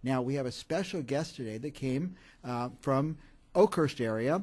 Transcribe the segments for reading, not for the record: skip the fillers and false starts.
Now, we have a special guest today that came from Oakhurst area,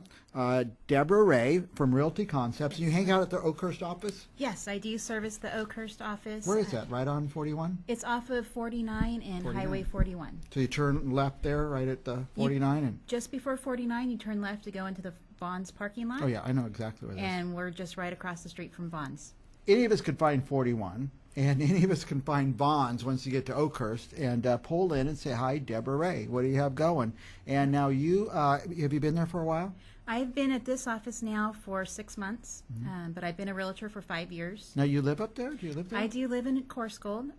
Deborah Ray from Realty Concepts. You hang out at the Oakhurst office? Yes, I do service the Oakhurst office. Where is that? Right on 41? It's off of 49 and 49. Highway 41. So you turn left there, right at the 49? And Just before 49, you turn left to go into the Vons parking lot. oh, yeah, I know exactly where that is. And we're just right across the street from Vons. Any of us could find 41, and any of us can find Vons once you get to Oakhurst, and pull in and say, hi, Deborah Ray, what do you have going? And now you, have you been there for a while? I've been at this office now for 6 months, but I've been a realtor for 5 years. Now you live up there? Do you live there? I do live in Corscold,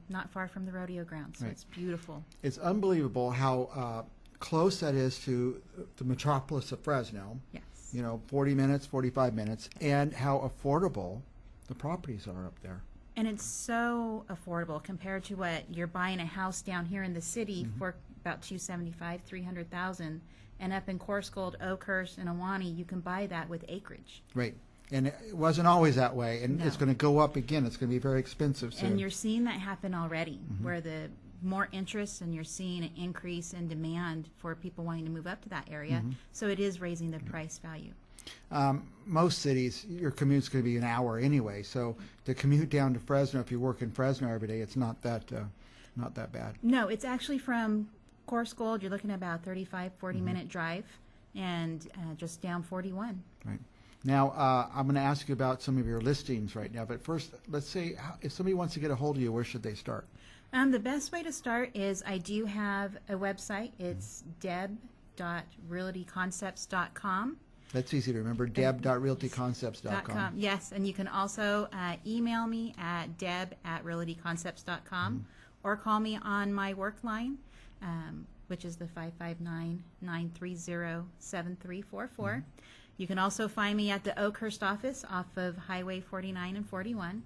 not far from the rodeo grounds, so Right. it's beautiful. It's unbelievable how close that is to the metropolis of Fresno. Yes. You know, 40 minutes, 45 minutes, and how affordable the properties are up there. And it's so affordable compared to what you're buying a house down here in the city for about $275,000, $300,000, and up in Corscold, Oakhurst, and Ahwahnee, you can buy that with acreage. Right. And it wasn't always that way, and it's No. going to go up again. It's going to be very expensive soon. And you're seeing that happen already, where the more interest, and you're seeing an increase in demand for people wanting to move up to that area. So it is raising the price value. Most cities, your commute's going to be an hour anyway. So to commute down to Fresno, if you work in Fresno every day, it's not that bad. No, it's actually from Corscold, you're looking at about 35, 40-minute drive, and just down 41. Right. Now, I'm going to ask you about some of your listings right now. But first, let's say if somebody wants to get a hold of you, where should they start? The best way to start is I do have a website. It's deb.realtyconcepts.com. That's easy to remember, deb.realtyconcepts.com. Yes, and you can also email me at deb@realtyconcepts.com or call me on my work line, which is the 559-930-7344. You can also find me at the Oakhurst office off of Highway 49 and 41.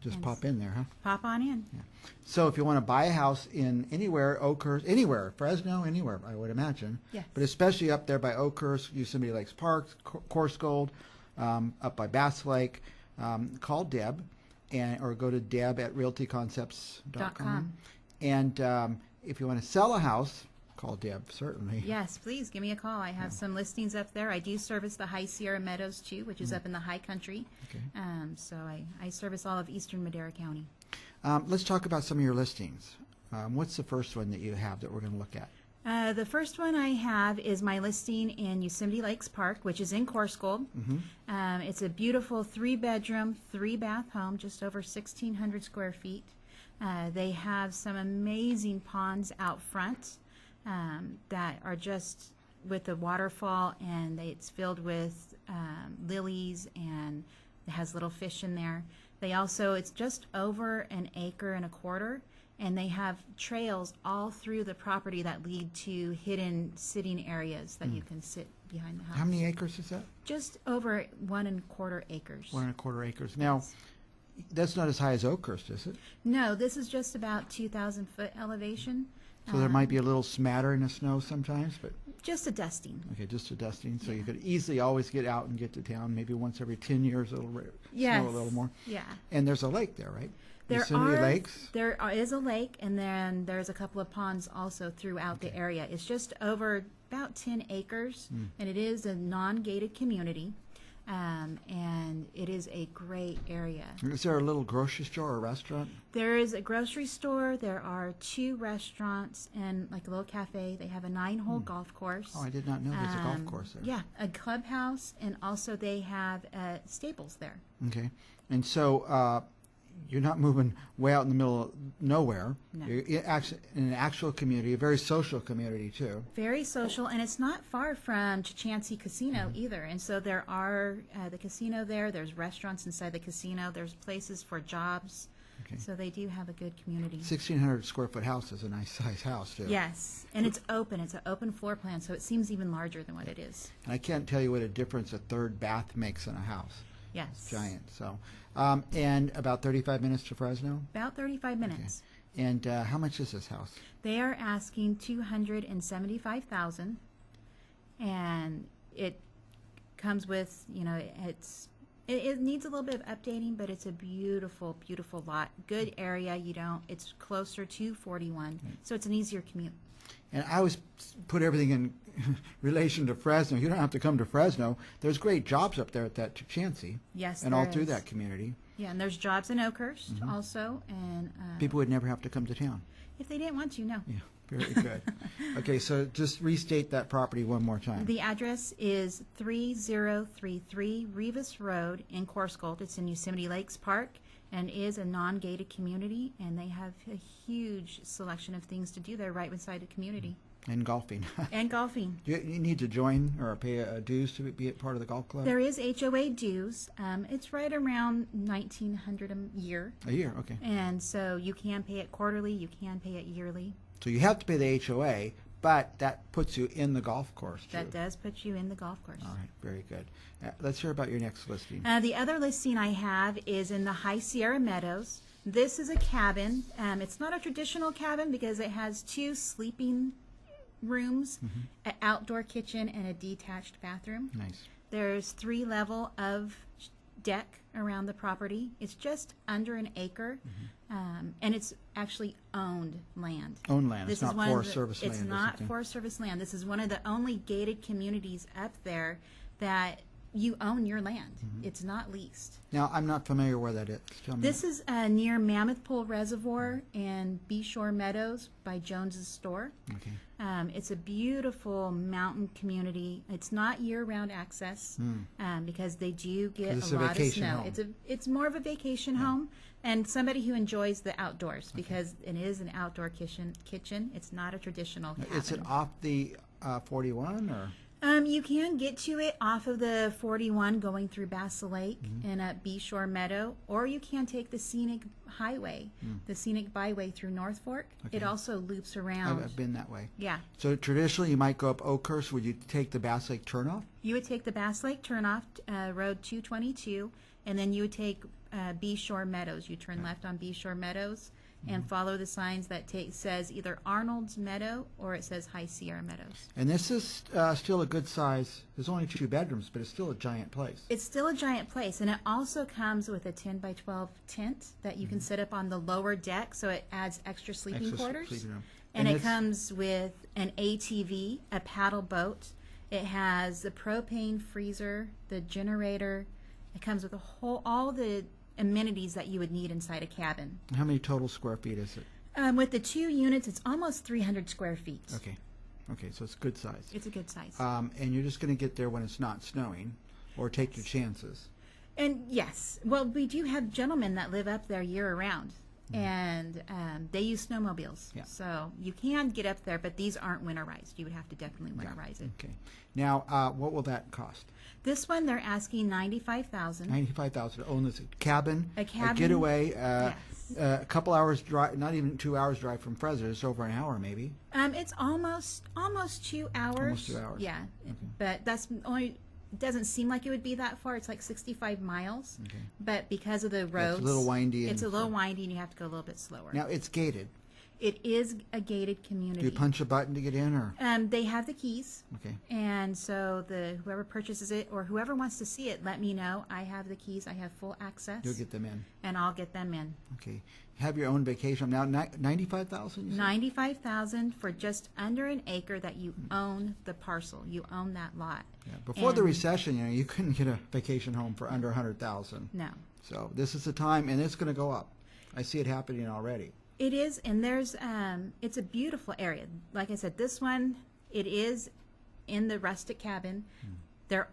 Just And pop in there, huh? Pop on in. Yeah. So if you want to buy a house in anywhere, Oakhurst, anywhere, Fresno, anywhere, I would imagine. Yes. But especially up there by Oakhurst, Yosemite Lakes Park, Corscold, up by Bass Lake, call Deb, or go to deb@realtyconcepts.com. And if you want to sell a house, call Deb, certainly. Yes, please give me a call. I have some listings up there. I do service the High Sierra Meadows too, which is up in the high country. Okay. So I service all of eastern Madera County. Let's talk about some of your listings. What's the first one that you have that we're going to look at? The first one I have is my listing in Yosemite Lakes Park, which is in Corscold. It's a beautiful 3-bedroom, 3-bath home, just over 1,600 square feet. They have some amazing ponds out front that are just with the waterfall, and it's filled with lilies, and it has little fish in there. They also, it's just over 1.25 acres, and they have trails all through the property that lead to hidden sitting areas that you can sit behind the house. How many acres is that? Just over 1.25 acres. 1.25 acres. Now, that's not as high as Oakhurst, is it? No, this is just about 2,000 foot elevation. So there might be a little smattering of snow sometimes, but Just a dusting. okay, just a dusting. So you could easily always get out and get to town. Maybe once every 10 years it'll Yes. snow a little more. Yeah. And there's a lake there, right? There Yosemite are Lakes. There is a lake, and then there's a couple of ponds also throughout the area. It's just over about 10 acres, and it is a non-gated community, and it is a great area. Is there a little grocery store or restaurant? There is a grocery store. There are 2 restaurants and like a little cafe. They have a 9-hole golf course. Oh, I did not know there's a golf course there. Yeah, a clubhouse, and also they have stables there. Okay. And so you're not moving way out in the middle of nowhere. No. You're in an actual community, a very social community too. Very social, and it's not far from Chachansey Casino either. And so there are the casino there. There's restaurants inside the casino. There's places for jobs. Okay. So they do have a good community. 1,600 square foot house is a nice size house too. Yes, and it's open. It's an open floor plan, so it seems even larger than what it is. And I can't tell you what a difference a 3rd bath makes in a house. Yes. It's giant. So, and about 35 minutes to Fresno. About 35 minutes. And how much is this house? They are asking $275,000, and it comes with, it's It needs a little bit of updating, but it's a beautiful, beautiful lot. Good area. It's closer to 41, so it's an easier commute. And I always put everything in relation to Fresno. You don't have to come to Fresno. There's great jobs up there at that Chansey. Yes, and there all through is. that community. Yeah, and there's jobs in Oakhurst also, and People would never have to come to town. if they didn't want to, no. Yeah, very good. Okay, so just restate that property one more time. The address is 3033 Rivas Road in Corscold. It's in Yosemite Lakes Park and is a non-gated community, and they have a huge selection of things to do there right beside the community. And golfing. And golfing. You need to join or pay a dues to be a part of the golf club? There is HOA dues. It's right around $1,900 a year. A year, okay. And so you can pay it quarterly, you can pay it yearly. So you have to pay the HOA, but that puts you in the golf course, too. That does put you in the golf course. All right, very good. Let's hear about your next listing. The other listing I have is in the High Sierra Meadows. This is a cabin. It's not a traditional cabin because it has 2 sleeping rooms, an outdoor kitchen, and a detached bathroom. Nice. There's 3 level of deck around the property. It's just under an acre, and it's actually owned land. Owned land. This It's is not one of Forest the- Service land. It's or not something. Forest Service land. This is one of the only gated communities up there that you own your land. It's not leased. Now, I'm not familiar where that is. Tell me. This is near Mammoth Pool Reservoir and Beeshore Meadows by Jones's Store. Okay. It's a beautiful mountain community. It's not year-round access because they do get 'Cause it's a a lot of vacation snow. home. It's more of a vacation home and somebody who enjoys the outdoors because it is an outdoor kitchen. It's not a traditional cabin. Is it off the 41 or? You can get to it off of the 41 going through Bass Lake and at Beeshore Meadow, or you can take the scenic highway, the scenic byway through North Fork. It Okay. also loops around. I've been that way. Yeah. So traditionally, you might go up Oakhurst. Would you take the Bass Lake turnoff? You would take the Bass Lake turnoff, Road 222, and then you would take Beeshore Meadows. You turn left on Beeshore Meadows and follow the signs that says either Arnold's Meadow or it says High Sierra Meadows. And this is still a good size. There's only 2 bedrooms, but it's still a giant place. It's still a giant place, and it also comes with a 10 by 12 tent that you can set up on the lower deck, so it adds extra sleeping Extra quarters. sleeping room. And it it's- comes with an ATV, a paddle boat. It has the propane freezer, the generator. It comes with all the amenities that you would need inside a cabin. How many total square feet is it? With the 2 units, it's almost 300 square feet. Okay. Okay, so it's good size. It's a good size. And you're just going to get there when it's not snowing, or take your chances. And yes, well, we do have gentlemen that live up there year round, and they use snowmobiles. Yeah. So you can get up there, but these aren't winterized. You would have to definitely winterize it. Okay. Now, what will that cost? This one, they're asking $95,000. $95,000 to own this cabin, A cabin, getaway, yes. a couple hours drive, not even 2 hours drive from Fresno. It's over an hour maybe. It's almost 2 hours. Almost 2 hours. Yeah, but that's only. It doesn't seem like it would be that far. It's like 65 miles. Okay. But because of the roads, It's a little windy. it's a little windy, and you have to go a little bit slower. Now, it's gated. It is a gated Do community. you punch a button to get in, or? They have the keys. Okay. And so whoever purchases it or whoever wants to see it, let me know. I have the keys. I have full access. You'll get them in. And I'll get them in. Okay. Have your own vacation. Now, 95,000? $95,000 for just under an acre that you own the parcel. You own that lot. Yeah. Before the And- recession, you couldn't get a vacation home for under 100,000. No. So this is the time, and it's going to go up. I see it happening already. It is, and there's it's a beautiful area. Like I said, this one, it is in the rustic cabin. There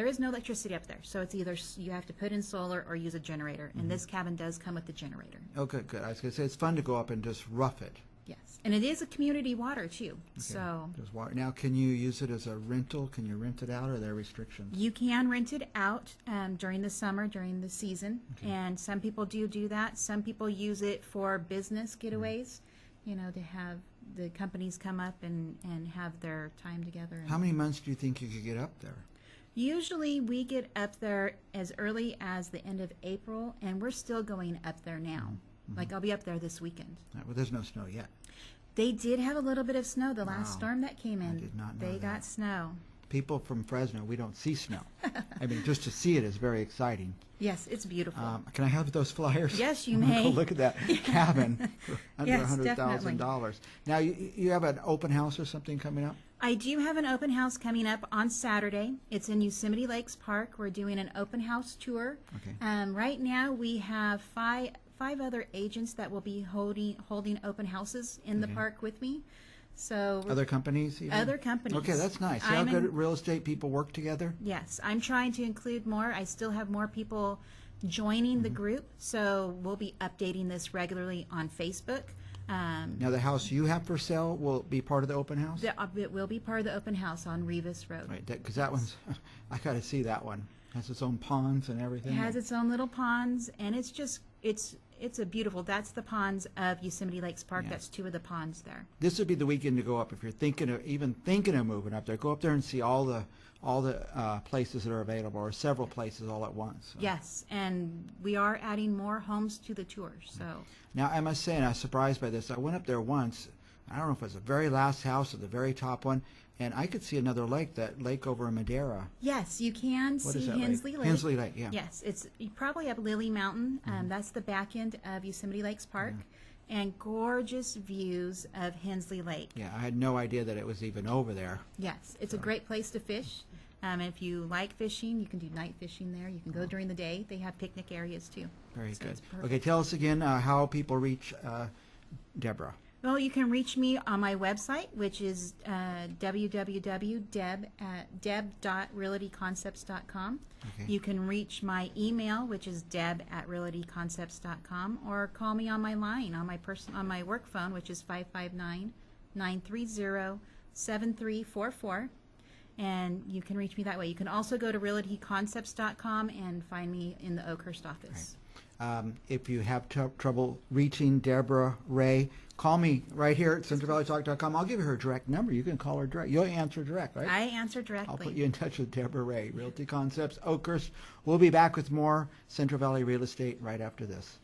is no electricity up there, so it's either you have to put in solar or use a generator. And this cabin does come with the generator. Okay, good. I was going to say it's fun to go up and just rough it. Yes, and it is a community water too. Okay. So There's water. Now, can you use it as a rental? Can you rent it out, or are there restrictions? you can rent it out during the summer, during the season, and some people do that. Some people use it for business getaways, to have the companies come up and have their time together. And How many months do you think you could get up there? usually we get up there as early as the end of April, and we're still going up there now. Like I'll be up there this weekend. Well, there's no snow yet. They did have a little bit of snow the last Wow. storm that came in. did not know They that. got snow. people from Fresno, we don't see snow. I mean, just to see it is very exciting. Yes, it's beautiful. Can I have those flyers? Yes, you I'm gonna may. Go look at that cabin for under Yes, $100,000. Now, you have an open house or something coming up? I do have an open house coming up on Saturday. It's in Yosemite Lakes Park. We're doing an open house tour. Okay. Right now we have five other agents that will be holding open houses in the park with me. So Other companies? Even? other companies. Okay, that's nice. See how good real estate people work together? Yes, I'm trying to include more. I still have more people joining the group, so we'll be updating this regularly on Facebook. Now, the house you have for sale will be part of the open house? It will be part of the open house on Rivas Road. Right, because that one's, I got to see that one. It has its own ponds and everything. It has its own little ponds, and it's just, it's a beautiful, that's the ponds of Yosemite Lakes Park. Yeah. That's two of the ponds there. This would be the weekend to go up if you're thinking of moving up there. Go up there and see all the places that are available, or several places all at once. So. Yes, and we are adding more homes to the tour. So Now, I must say, and I was surprised by this, I went up there once, I don't know if it was the very last house or the very top one, and I could see another lake, that lake over in Madeira. yes, you can What see is that Hensley Lake. Hensley Lake, yeah. Yes, it's you probably have Lily Mountain. That's the back end of Yosemite Lakes Park, and gorgeous views of Hensley Lake. Yeah, I had no idea that it was even over there. Yes, it's a great place to fish. If you like fishing, you can do night fishing there. You can go during the day. They have picnic areas too. Very So good. it's perfect. Okay, tell us again how people reach Deborah. Well, you can reach me on my website, which is www.deb.realtyconcepts.com. Okay. You can reach my email, which is deb@realtyconcepts.com, or call me on my line on my work phone, which is 559-930-7344. And you can reach me that way. You can also go to realtyconcepts.com and find me in the Oakhurst office. If you have trouble reaching Deborah Ray, call me right here at CentralValleyTalk.com. I'll give you her direct number. You can call her direct. You'll answer direct, right? I answer directly. I'll put you in touch with Deborah Ray, Realty Concepts, Oakhurst. We'll be back with more Central Valley real estate right after this.